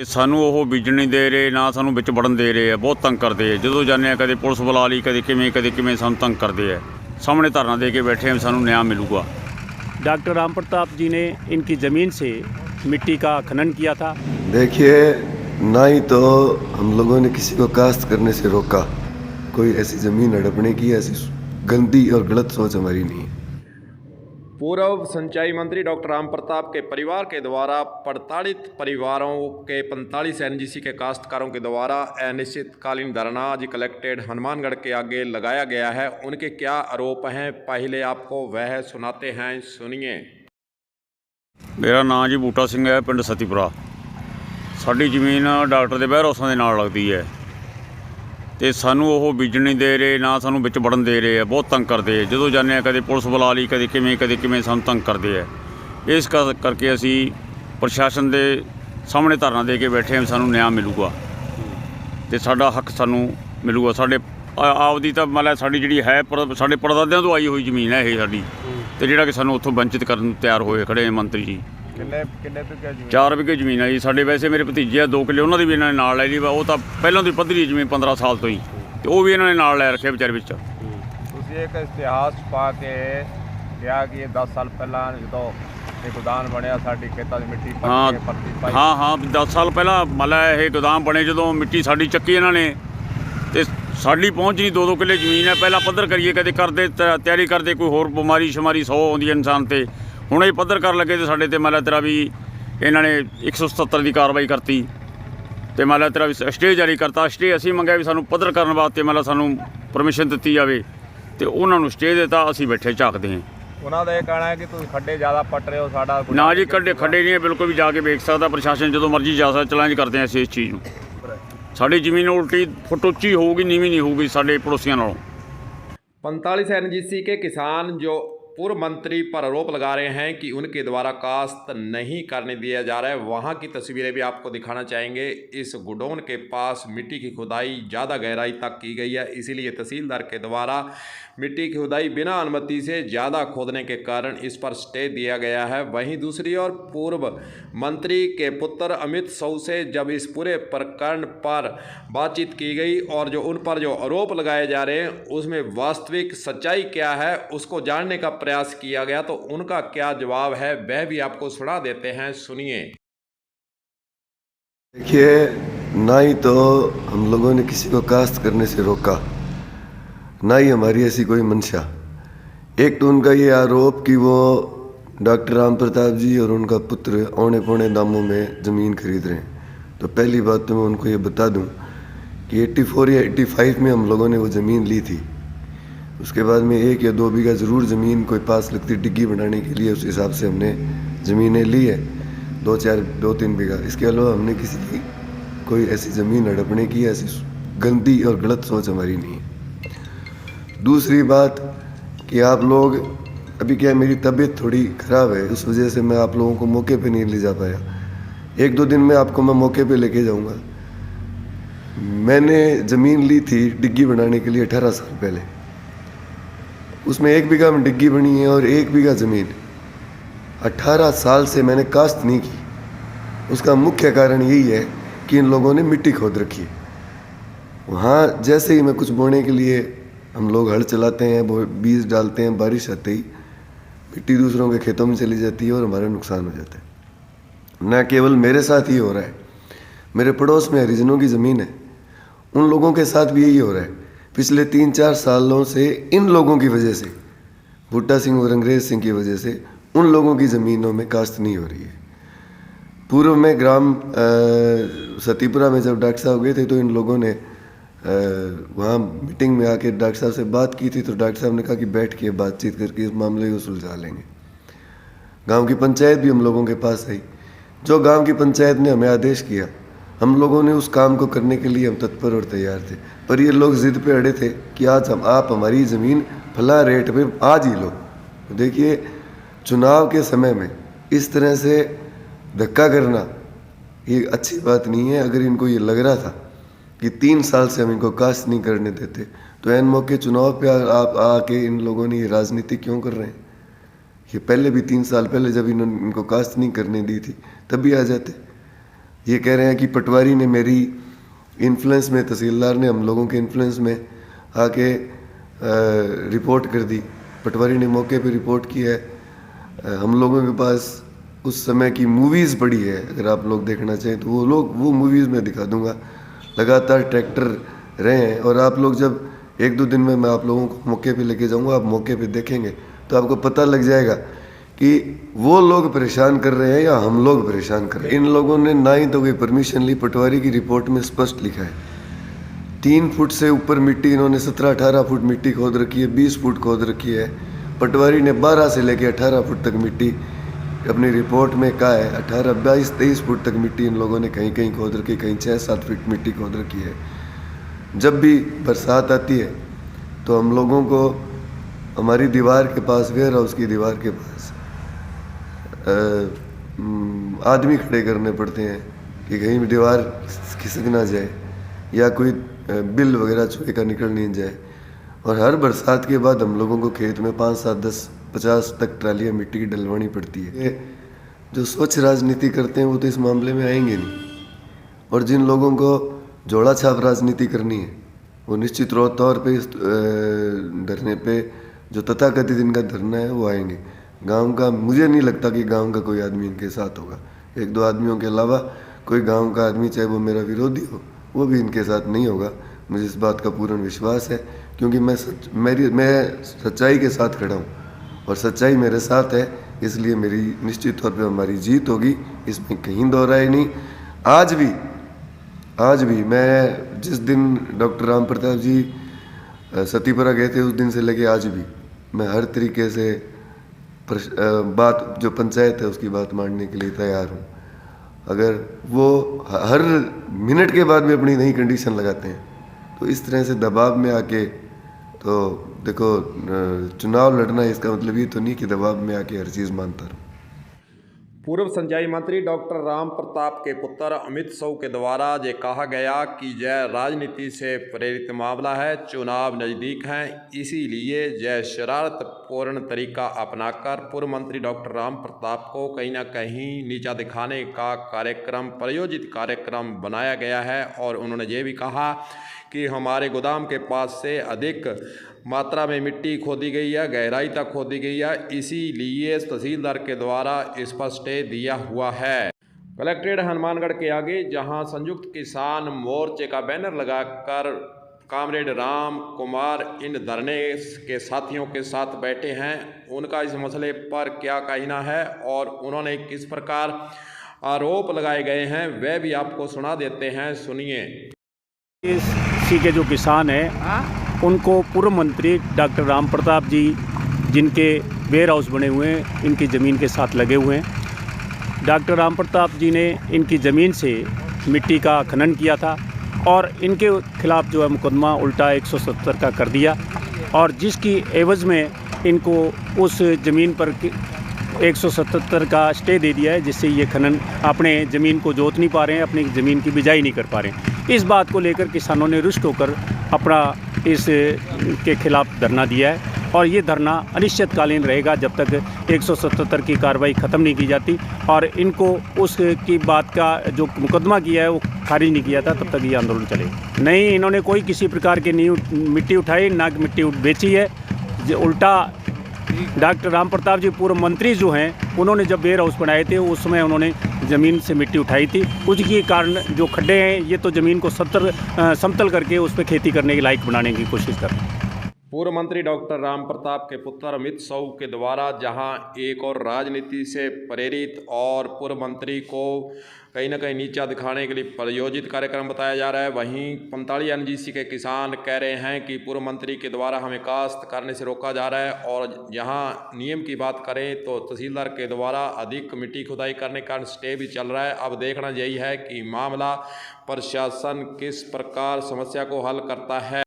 ਸਾਨੂੰ ਉਹ ਬੀਜਣ ਨਹੀਂ ਦੇ ਰਹੇ, ਨਾ ਸਾਨੂੰ ਵਿੱਚ ਵੜਨ ਦੇ ਰਹੇ ਆ। ਬਹੁਤ ਤੰਗ ਕਰਦੇ ਆ। ਜਦੋਂ ਜਾਂਦੇ ਆ ਕਦੇ ਪੁਲਿਸ ਬੁਲਾ ਲਈ, ਕਦੇ ਕਿਵੇਂ ਸਾਨੂੰ ਤੰਗ ਕਰਦੇ ਆ। ਸਾਹਮਣੇ ਧਰਨਾ ਦੇ ਕੇ ਬੈਠੇ ਆ, ਸਾਨੂੰ ਨਿਆਂ मिलूगा। डॉक्टर राम प्रताप जी ने इनकी ज़मीन से मिट्टी का खनन किया था। देखिए, ना ही तो हम लोगों ने किसी को काश्त करने से रोका, कोई ऐसी ज़मीन हड़पने की ऐसी गंदी और गलत सोच हमारी नहीं है। पूर्व सिंचाई मंत्री डॉक्टर राम प्रताप के परिवार के द्वारा प्रताड़ित परिवारों के 45 एनजीसी के काश्तकारों के द्वारा अनिश्चितकालीन धरना आज कलेक्टेड हनुमानगढ़ के आगे लगाया गया है। उनके क्या आरोप हैं, पहले आपको वह सुनाते हैं, सुनिए। मेरा नाम जी बूटा सिंह है, पिंड सतीपुरा। साडी जमीन डॉक्टर दे बहरोसां दे नाल लगदी है ਤੇ ਸਾਨੂੰ ਉਹ ਬੀਜਣ ਨਹੀਂ ਦੇ ਰਹੇ, ਨਾ ਸਾਨੂੰ ਵਿੱਚ ਵੜਨ ਦੇ ਰਹੇ ਆ। ਬਹੁਤ ਤੰਗ ਕਰਦੇ ਆ। ਜਦੋਂ ਜਾਂਦੇ ਆ ਕਦੇ ਪੁਲਿਸ ਬੁਲਾ ਲਈ, ਕਦੇ ਕਿਵੇਂ ਸਾਨੂੰ ਤੰਗ ਕਰਦੇ ਆ। ਇਸ ਕਰਕੇ ਅਸੀਂ ਪ੍ਰਸ਼ਾਸਨ ਦੇ ਸਾਹਮਣੇ ਧਰਨਾ ਦੇ ਕੇ ਬੈਠੇ ਆ, ਸਾਨੂੰ ਨਿਆਂ ਮਿਲੂਗਾ ਤੇ ਸਾਡਾ ਹੱਕ ਸਾਨੂੰ ਮਿਲੂਗਾ। ਸਾਡੇ ਆਪਦੀ ਤਾਂ ਮਤਲਬ ਸਾਡੀ ਜਿਹੜੀ ਹੈ ਸਾਡੇ ਪੜਦਾਦਿਆਂ ਤੋਂ ਆਈ ਹੋਈ ਜ਼ਮੀਨ ਹੈ ਇਹ ਸਾਡੀ, ਤੇ ਜਿਹੜਾ ਕਿ ਸਾਨੂੰ ਉੱਥੋਂ ਵੰਚਿਤ ਕਰਨ ਨੂੰ ਤਿਆਰ ਹੋਏ ਖੜੇ ਮੰਤਰੀ ਜੀ। ਕਿੰਨੇ ਜ਼ਮੀਨ? 4 ਵਿਗੇ ਜ਼ਮੀਨ ਹੈ ਜੀ ਸਾਡੇ। ਵੈਸੇ ਮੇਰੇ ਭਤੀਜੇ ਆ 2 ਕਿੱਲੇ, ਉਹਨਾਂ ਦੀ ਵੀ ਇਹਨਾਂ ਨੇ ਨਾਲ ਲੈ ਲਈ। ਉਹ ਤਾਂ ਪਹਿਲਾਂ ਤੋਂ ਹੀ ਪੱਧਰੀ ਜ਼ਮੀਨ 15 ਸਾਲ ਤੋਂ ਹੀ, ਤੇ ਉਹ ਵੀ ਇਹਨਾਂ ਨੇ ਨਾਲ ਲੈ ਰੱਖਿਆ ਵਿਚਾਰੇ ਵਿੱਚ। ਤੁਸੀਂ ਇੱਕ ਇਤਿਹਾਸ ਪਾ ਕੇ ਕਿਹਾ ਕਿ ਇਹ 10 ਸਾਲ ਪਹਿਲਾਂ ਜਦੋਂ ਇਹ ਗੋਦਾਮ ਬਣਿਆ ਸਾਡੀ ਖੇਤਾਂ ਦੀ ਮਿੱਟੀ ਪਰਤੀ ਹਾਂ 10 ਸਾਲ ਪਹਿਲਾਂ ਮਤਲਬ ਇਹ ਗੋਦਾਮ ਬਣੇ, ਜਦੋਂ ਮਿੱਟੀ ਸਾਡੀ ਚੱਕੀ ਇਹਨਾਂ ਨੇ, ਤੇ ਸਾਡੀ ਪਹੁੰਚ ਨਹੀਂ। 2-2 ਕਿੱਲੇ ਜ਼ਮੀਨ ਹੈ। ਪਹਿਲਾਂ ਪੱਧਰ ਕਰੀਏ, ਕਦੇ ਕਰਦੇ ਤਿਆਰੀ ਕਰਦੇ, ਕੋਈ ਹੋਰ ਬਿਮਾਰੀ ਸ਼ਮਾਰੀ 100 ਆਉਂਦੀ ਹੈ ਇਨਸਾਨ 'ਤੇ। ਹੁਣ ਇਹ ਪੱਧਰ ਕਰਨ ਲੱਗੇ ਤੇ ਸਾਡੇ 'ਤੇ ਮਤਲਬ ਤੇਰਾ ਵੀ ਇਹਨਾਂ ਨੇ 177 ਦੀ ਕਾਰਵਾਈ ਕਰਤੀ ਤੇ ਮਤਲਬ ਤੇਰਾ ਵੀ ਸਟੇ ਜਾਰੀ ਕਰਤਾ। ਸਟੇ ਅਸੀਂ ਮੰਗਿਆ ਵੀ ਸਾਨੂੰ ਪੱਧਰ ਕਰਨ ਵਾਸਤੇ ਮਤਲਬ ਸਾਨੂੰ ਪਰਮਿਸ਼ਨ ਦਿੱਤੀ ਜਾਵੇ, ਤੇ ਉਹਨਾਂ ਨੂੰ ਸਟੇ ਦਿੱਤਾ। ਅਸੀਂ ਬੈਠੇ ਝਾਕਦੇ ਹਾਂ। ਉਹਨਾਂ ਦਾ ਇਹ ਕਹਿਣਾ ਹੈ ਕਿ ਤੁਸੀਂ ਖੱਡੇ ਜ਼ਿਆਦਾ ਪੱਟ ਰਹੇ ਹੋ। ਸਾਡਾ ਨਾ ਜੀ, ਖੱਡੇ ਨਹੀਂ ਹੈ ਬਿਲਕੁਲ ਵੀ। ਜਾ ਕੇ ਵੇਖ ਸਕਦਾ ਪ੍ਰਸ਼ਾਸਨ, ਜਦੋਂ ਮਰਜ਼ੀ ਜਾ ਸਕਦਾ। ਚੈਲੰਜ ਕਰਦੇ ਹਾਂ ਅਸੀਂ ਇਸ ਚੀਜ਼ ਨੂੰ। ਸਾਡੀ ਜ਼ਮੀਨ ਉਲਟੀ ਫੁੱਟ ਉੱਚੀ ਹੋਊਗੀ, ਨੀਵੀਂ नहीं ਹੋਊਗੀ ਸਾਡੇ ਪੜੋਸੀਆਂ ਨਾਲੋਂ। 45 एनजीसी के किसान जो पूर्व मंत्री पर आरोप लगा रहे हैं कि उनके द्वारा काश्त नहीं करने दिया जा रहा है, वहां की तस्वीरें भी आपको दिखाना चाहेंगे। इस गोडाउन के पास मिट्टी की खुदाई ज़्यादा गहराई तक की गई है, इसीलिए तहसीलदार के द्वारा मिट्टी की खुदाई बिना अनुमति से ज़्यादा खोदने के कारण इस पर स्टे दिया गया है। वहीं दूसरी ओर पूर्व मंत्री के पुत्र अमित साहू से जब इस पूरे प्रकरण पर बातचीत की गई और जो उन पर जो आरोप लगाए जा रहे हैं उसमें वास्तविक सच्चाई क्या है उसको जानने का प्रयास किया गया, तो उनका क्या जवाब है वह भी आपको सुना देते हैं, सुनिए। देखिए, ना ही तो हम लोगों ने किसी को काश्त करने से रोका, ना ही हमारी ऐसी कोई मंशा। एक तो उनका ये आरोप कि वो डॉक्टर राम प्रताप जी और उनका पुत्र औने पौने दामों में ज़मीन खरीद रहे हैं। तो पहली बात तो मैं उनको ये बता दूं कि 84 या 85 में हम लोगों ने वो ज़मीन ली थी। उसके बाद में 1 या 2 बीघा ज़रूर ज़मीन कोई पास लगती डिग्गी बनाने के लिए, उस हिसाब से हमने ज़मीनें ली है। 2-3 बीघा। इसके अलावा हमने किसी की कोई ऐसी ज़मीन हड़पने की ऐसी गंदी और गलत सोच हमारी नहीं है। दूसरी बात कि आप लोग, अभी क्या मेरी तबीयत थोड़ी ख़राब है, उस वजह से मैं आप लोगों को मौके पे नहीं ले जा पाया। 1-2 दिन में आपको मैं मौके पे लेके जाऊंगा। मैंने ज़मीन ली थी डिग्गी बनाने के लिए 18 साल पहले। उसमें 1 बीघा में डिग्गी बनी है और 1 बीघा ज़मीन 18 साल से मैंने काश्त नहीं की। उसका मुख्य कारण यही है कि इन लोगों ने मिट्टी खोद रखी है। वहाँ जैसे ही मैं कुछ बोने के लिए हम लोग हल चलाते हैं, बीज डालते हैं, बारिश आते ही मिट्टी दूसरों के खेतों में चली जाती है और हमारा नुकसान हो जाता है। न केवल मेरे साथ ही हो रहा है, मेरे पड़ोस में हरिजनों की ज़मीन है, उन लोगों के साथ भी यही हो रहा है। पिछले 3-4 सालों से इन लोगों की वजह से, बूटा सिंह और अंग्रेज सिंह की वजह से उन लोगों की ज़मीनों में काश्त नहीं हो रही है। पूर्व में ग्राम सतीपुरा में जब डॉक्टर साहब गए थे तो इन लोगों ने वहाँ मीटिंग में आके डॉक्टर साहब से बात की थी। तो डॉक्टर साहब ने कहा कि बैठ के बातचीत करके इस मामले को सुलझा लेंगे। गांव की पंचायत भी हम लोगों के पास आई। जो गांव की पंचायत ने हमें आदेश किया, हम लोगों ने उस काम को करने के लिए हम तत्पर और तैयार थे। पर ये लोग जिद पे अड़े थे कि आज आप हमारी ज़मीन फला रेट पे आज ही लो। तो देखिए, चुनाव के समय में इस तरह से धक्का करना ये अच्छी बात नहीं है। अगर इनको ये लग रहा था कि 3 साल से हम इनको काश्त नहीं करने देते, तो एन मौके चुनाव पे आप आके इन लोगों ने ये राजनीति क्यों कर रहे हैं? ये पहले भी 3 साल पहले जब इनको काश्त नहीं करने दी थी तब भी आ जाते। ये कह रहे हैं कि पटवारी ने मेरी इन्फ्लुएंस में, तहसीलदार ने हम लोगों के इन्फ्लुएंस में आके रिपोर्ट कर दी। पटवारी ने मौके पे रिपोर्ट की है। हम लोगों के पास उस समय की मूवीज़ पड़ी है, अगर आप लोग देखना चाहें तो वो मूवीज़ मैं दिखा दूंगा। लगातार ट्रैक्टर रहे हैं, और आप लोग जब 1-2 दिन में मैं आप लोगों को मौके पे लेके जाऊंगा, आप मौके पे देखेंगे तो आपको पता लग जाएगा कि वो लोग परेशान कर रहे हैं या हम लोग परेशान कर रहे हैं। इन लोगों ने ना ही तो कोई परमिशन ली। पटवारी की रिपोर्ट में स्पष्ट लिखा है 3 फुट से ऊपर मिट्टी, इन्होंने 17-18 फुट मिट्टी खोद रखी है, 20 फुट खोद रखी है। पटवारी ने 12 से लेकर 18 फुट तक मिट्टी अपनी रिपोर्ट में कहा है। 18, 22, 23 फुट तक मिट्टी इन लोगों ने कहीं कहीं खोद रखी, कहीं 6-7 फुट मिट्टी खोद रखी है। जब भी बरसात आती है तो हम लोगों को हमारी दीवार के पास, वेयर हाउस की दीवार के पास आदमी खड़े करने पड़ते हैं कि कहीं भी दीवार खिसक ना जाए या कोई बिल वगैरह चूहे का निकल नहीं जाए। और हर बरसात के बाद हम लोगों को खेत में 5, 7, 10, 50 तक ट्रालियाँ मिट्टी की डलवानी पड़ती है। ये जो स्वच्छ राजनीति करते हैं वो तो इस मामले में आएंगे नहीं, और जिन लोगों को जोड़ा छाप राजनीति करनी है वो निश्चित तौर पे इस धरने पे, जो तथाकथित इनका धरना है, वो आएंगे। गांव का मुझे नहीं लगता कि गांव का कोई आदमी इनके साथ होगा। 1-2 आदमियों के अलावा कोई गांव का आदमी, चाहे वो मेरा विरोधी हो, वो भी इनके साथ नहीं होगा। मुझे इस बात का पूर्ण विश्वास है, क्योंकि मैं सच्चाई के साथ खड़ा हूँ और सच्चाई मेरे साथ है, इसलिए मेरी निश्चित तौर पे हमारी जीत होगी, इसमें कहीं दो राय नहीं। आज भी मैं जिस दिन डॉक्टर राम प्रताप जी सतीपुरा गए थे, उस दिन से लेके आज भी मैं हर तरीके से बात, जो पंचायत है उसकी बात मानने के लिए तैयार हूँ। अगर वो हर मिनट के बाद में अपनी नई कंडीशन लगाते हैं तो इस तरह से दबाव में आके, तो देखो चुनाव लड़ना, इसका मतलब ये तो नहीं कि दबाव में आके हर चीज़ मानता रहूँ। पूर्व सिंचाई मंत्री डॉक्टर राम प्रताप के पुत्र अमित साहू के द्वारा ये कहा गया कि यह राजनीति से प्रेरित मामला है, चुनाव नज़दीक हैं, इसीलिए यह शरारतपूर्ण तरीका अपनाकर पूर्व मंत्री डॉक्टर राम प्रताप को कहीं ना कहीं नीचा दिखाने का कार्यक्रम, प्रायोजित कार्यक्रम बनाया गया है। और उन्होंने ये भी कहा कि हमारे गोदाम के पास से अधिक मात्रा में मिट्टी खोदी गई है, गहराई तक खोदी गई है, इसीलिए तहसीलदार के द्वारा इस पर स्टे दिया हुआ है। कलेक्ट्रेट हनुमानगढ़ के आगे जहां संयुक्त किसान मोर्चे का बैनर लगाकर कामरेड राम कुमार इन धरने के साथियों के साथ बैठे हैं, उनका इस मसले पर क्या कहना है और उन्होंने किस प्रकार आरोप लगाए गए हैं वह भी आपको सुना देते हैं, सुनिए। इसी के जो किसान हैं उनको पूर्व मंत्री डॉक्टर राम प्रताप जी, जिनके वेयर हाउस बने हुए हैं, इनकी ज़मीन के साथ लगे हुए हैं। डॉक्टर राम प्रताप जी ने इनकी ज़मीन से मिट्टी का खनन किया था और इनके खिलाफ़ जो है मुकदमा उल्टा 170 का कर दिया, और जिसकी एवज़ में इनको उस ज़मीन पर 177 का स्टे दे दिया है, जिससे ये खनन अपने ज़मीन को जोत नहीं पा रहे हैं, अपनी ज़मीन की बिजाई नहीं कर पा रहे हैं। इस बात को लेकर किसानों ने रुष्ट होकर अपना इस के खिलाफ़ धरना दिया है, और ये धरना अनिश्चितकालीन रहेगा जब तक 177 की कार्रवाई ख़त्म नहीं की जाती और इनको उसकी बात का जो मुकदमा किया है वो खारिज नहीं किया था, तब तक ये आंदोलन चलेगा। नहीं, इन्होंने कोई किसी प्रकार की नहीं मिट्टी उठाई, ना मिट्टी बेची है। उल्टा डॉक्टर राम प्रताप जी पूर्व मंत्री जो हैं, उन्होंने जब वेयर हाउस बनाए थे उस समय उन्होंने ज़मीन से मिट्टी उठाई थी। उसके कारण जो खड्डे हैं, ये तो ज़मीन को समतल करके उस पर खेती करने के लायक बनाने की कोशिश कर रहे हैं। पूर्व मंत्री डॉक्टर राम प्रताप के पुत्र अमित साहू के द्वारा जहां एक और राजनीति से प्रेरित और पूर्व मंत्री को कहीं ना कहीं नीचा दिखाने के लिए प्रायोजित कार्यक्रम बताया जा रहा है, वहीं 45 एनजीसी के किसान कह रहे हैं कि पूर्व मंत्री के द्वारा हमें काश्त करने से रोका जा रहा है। और जहां नियम की बात करें तो तहसीलदार के द्वारा अधिक मिट्टी खुदाई करने का स्टे भी चल रहा है। अब देखना यही है कि मामला प्रशासन किस प्रकार समस्या को हल करता है।